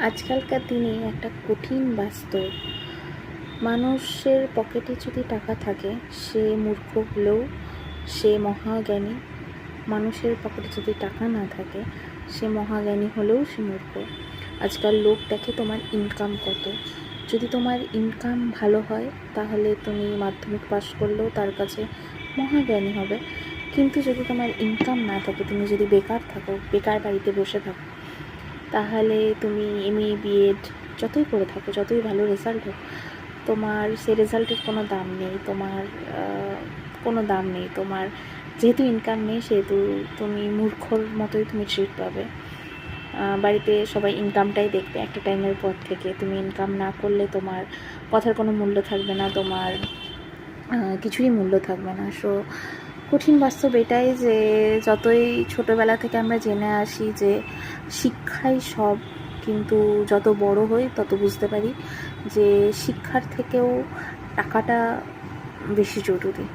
আজকালকার দিনে একটা কঠিন বাস্তব, মানুষের পকেটে যদি টাকা থাকে সে মূর্খ হলেও সে মহাজ্ঞানী, মানুষের পকেটে যদি টাকা না থাকে সে মহাজ্ঞানী হলেও সে মূর্খ। আজকাল লোক দেখে তোমার ইনকাম কত। যদি তোমার ইনকাম ভালো হয় তাহলে তুমি মাধ্যমিক পাশ করলেও তার কাছে মহাজ্ঞানী হবে, কিন্তু যদি তোমার ইনকাম না থাকে, তুমি যদি বেকার থাকো, বেকার বাড়িতে বসে থাকো, তাহলে তুমি এমএ বিএড যতই করে থাকো, যতই ভালো রেজাল্ট হোক, তোমার সে রেজাল্টের কোনো দাম নেই, তোমার কোনো দাম নেই। তোমার যেহেতু ইনকাম নেই সেহেতু তুমি মূর্খর মতোই তুমি ট্রিট পাবে। বাড়িতে সবাই ইনকামটাই দেখবে। একটা টাইমের পর থেকে তুমি ইনকাম না করলে তোমার কথার কোনো মূল্য থাকবে না, তোমার কিছুরই মূল্য থাকবে না। সো কঠিন বাস্তব এটাই যে যতই ছোটোবেলা থেকে আমরা জেনে আসি যে শিক্ষাই সব, কিন্তু যত বড় হই তত বুঝতে পারি যে শিক্ষার থেকেও টাকাটা বেশি জরুরি।